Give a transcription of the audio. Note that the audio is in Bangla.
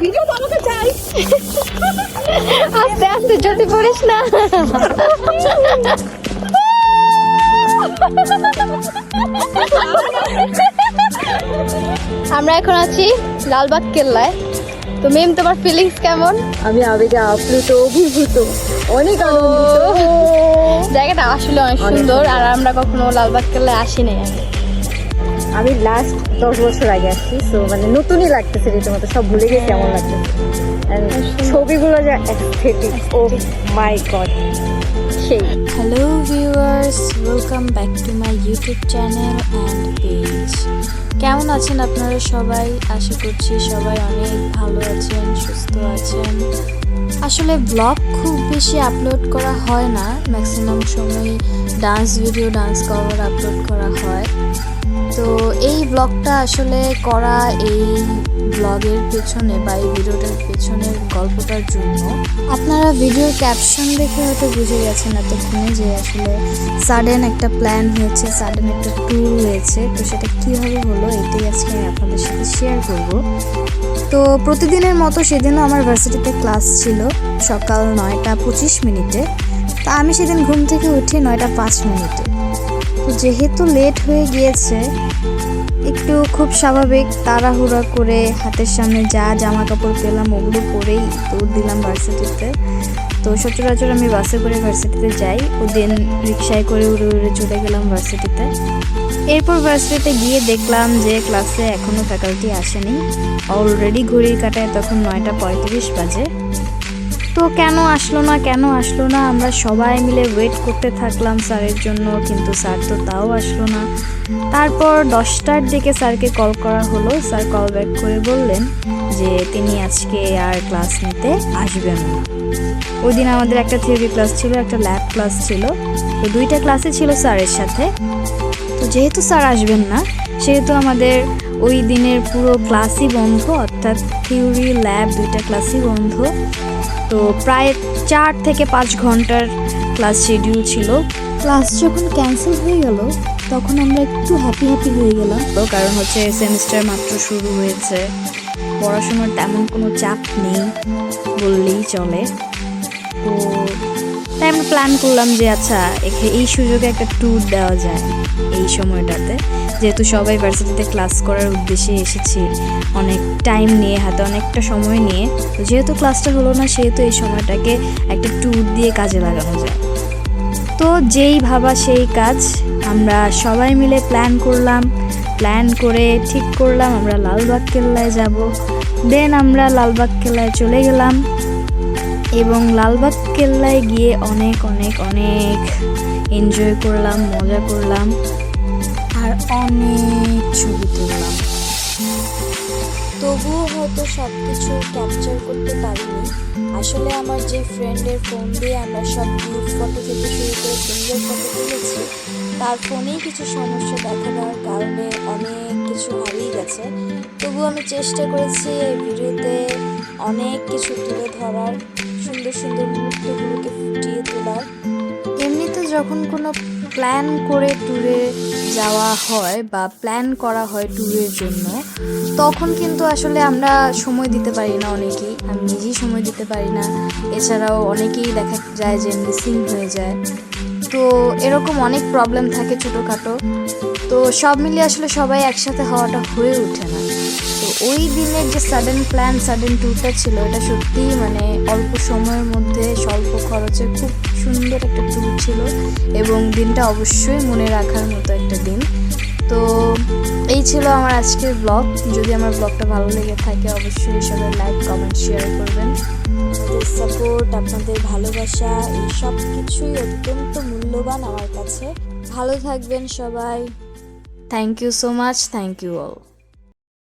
ভিডিও তো আমাকে চাই। আস্তে আস্তে যদি পড়িস না। আমরা এখন আছি লালবাগ কেল্লায়। তো মেম, তোমার ফিলিংস কেমন? আমি আবেগে আপ্লুত, অভিভূত, অনেক আনন্দিত। জায়গাটা আসলে অনেক সুন্দর, আর আমরা কখনো লালবাগ কেল্লায় আসিনি আগে। আমি লাস্ট 10 বছর আগে আসছি, সো মানে নতুনই লাগতেছে, রীতিমতো সব ভুলে গেছি এমন লাগতেছে। ছবিগুলো যে অ্যাস্থেটিক, ও মাই গড, সেই। Hello viewers, welcome back to my YouTube channel and page. কেমন আছেন আপনারা সবাই? আশা করছি সবাই অনেক ভালো আছেন, সুস্থ আছেন। আসলে ব্লগ খুব বেশি আপলোড করা হয় না, ম্যাক্সিমাম সময় dance video, dance cover upload করা হয়। তো এই ব্লগটা আসলে করা, এই ব্লগের পেছনে বা এই ভিডিওটার পেছনের গল্পটার জন্য আপনারা ভিডিওর ক্যাপশন দেখে হয়তো বুঝে গেছেন এতক্ষণে যে আসলে সাডেন একটা প্ল্যান হয়েছে, সাডেন একটা ট্যুর হয়েছে। তো সেটা কীভাবে হলো এটাই আজকে আমি আপনাদের সাথে শেয়ার করব। তো প্রতিদিনের মতো সেদিনও আমার ভার্সিটিতে ক্লাস ছিল সকাল 9:25। তা আমি সেদিন ঘুম থেকে উঠি 9:05। তো যেহেতু লেট হয়ে গিয়েছে, একটু খুব স্বাভাবিক তাড়াহুড়া করে হাতের সামনে যা জামা কাপড় পেলাম ওগুলো পরেই দৌড় দিলাম ভার্সিটিতে। তো সচরাচর আমি বাসে করে ভার্সিটিতে যাই, ওদিন রিক্সায় করে উড়ে উড়ে চলে গেলাম ভার্সিটিতে। এরপর ভার্সিটিতে গিয়ে দেখলাম যে ক্লাসে এখনও ফ্যাকাল্টি আসেনি। অলরেডি ঘড়ির কাঁটায় তখন 9:35 বাজে। তো কেন আসলো না আমরা সবাই মিলে ওয়েট করতে থাকলাম স্যারের জন্য, কিন্তু স্যার তো তাও আসলো না। তারপর 10টার দিকে স্যারকে কল করা হলো। স্যার কল ব্যাক করে বললেন যে তিনি আজকে আর ক্লাস নিতে আসবেন না। ওই দিন আমাদের একটা থিওরি ক্লাস ছিল, একটা ল্যাব ক্লাস ছিল, তো 2টা ক্লাসে ছিল স্যারের সাথে। তো যেহেতু স্যার আসবেন না, সেহেতু আমাদের ওই দিনের পুরো ক্লাসই বন্ধ, অর্থাৎ থিওরি ল্যাব 2টা ক্লাসই বন্ধ। তো প্রায় 4 থেকে 5 ঘন্টার ক্লাস শিডিউল ছিল। ক্লাস যখন ক্যান্সেল হয়ে গেল তখন আমরা একটু হ্যাপি হয়ে গেলাম, তো কারণ হচ্ছে সেমিস্টার মাত্র শুরু হয়েছে, পড়াশোনার তেমন কোনো চাপ নেই বললেই চলে। তো তাই আমরা প্ল্যান করলাম যে আচ্ছা এই সুযোগে একটা ট্যুর দেওয়া যায় এই সময়টাতে, যেহেতু সবাই ভার্সিটিতে ক্লাস করার উদ্দেশ্যে এসেছি, অনেক টাইম নিয়ে, হাতে অনেকটা সময় নিয়ে। তো যেহেতু ক্লাসটা হলো না, সেহেতু এই সময়টাকে একটা ট্যুর দিয়ে কাজে লাগানো যায়। তো যেই ভাবা সেই কাজ, আমরা সবাই মিলে প্ল্যান করে ঠিক করলাম আমরা লালবাগ কেল্লায় যাব। দেন আমরা লালবাগ কেল্লায় চলে গেলাম এবং লালবাগ কেল্লায় গিয়ে অনেক এনজয় করলাম, মজা করলাম আর অনেক ছবি তুললাম। তবুও হয়তো সব কিছু ক্যাপচার করতে পারিনি। আসলে আমার যে ফ্রেন্ডের ফোন দিয়ে আমরা সব গ্রুপ ফটো থেকে শুরু করে সিঙ্গেল ফটো তুলেছি, তার ফোনেই কিছু সমস্যা দেখা দেওয়ার কারণে অনেক কিছু হারিয়ে গেছে। তবুও আমি চেষ্টা করেছি এই ভিডিওতে অনেক কিছু তুলে ধরার, সুন্দর মুহূর্তগুলোকে ফুটিয়ে তোলার। এমনিতে যখন কোনো প্ল্যান করে ট্যুরে যাওয়া হয় বা প্ল্যান করা হয় ট্যুরের জন্য, তখন কিন্তু আসলে আমরা সময় দিতে পারি না অনেকেই, আমি নিজেই সময় দিতে পারি না। এছাড়াও অনেকেই দেখা যায় যে মিসিং হয়ে যায়। তো এরকম অনেক প্রবলেম থাকে ছোটোখাটো। তো সব মিলিয়ে আসলে সবাই একসাথে হওয়াটা হয়ে ওঠে না। তো ওই দিনের যে সাডেন ট্যুরটা ছিল, এটা সত্যিই মানে অল্প সময়ের মধ্যে স্বল্প খরচে খুব সুন্দর একটা ট্যুর ছিল এবং দিনটা অবশ্যই মনে রাখার মতো একটা দিন। তো এই ছিল আমার আজকের ব্লগ। যদি আমার ব্লগটা ভালো লেগে থাকে অবশ্যই সবাই লাইক, কমেন্ট, শেয়ার করবেন। আপনাদের সাপোর্ট, আপনাদের ভালোবাসা, এই সব কিছুই অত্যন্ত মূল্যবান আমার কাছে। ভালো থাকবেন সবাই। Thank you so much, thank you all.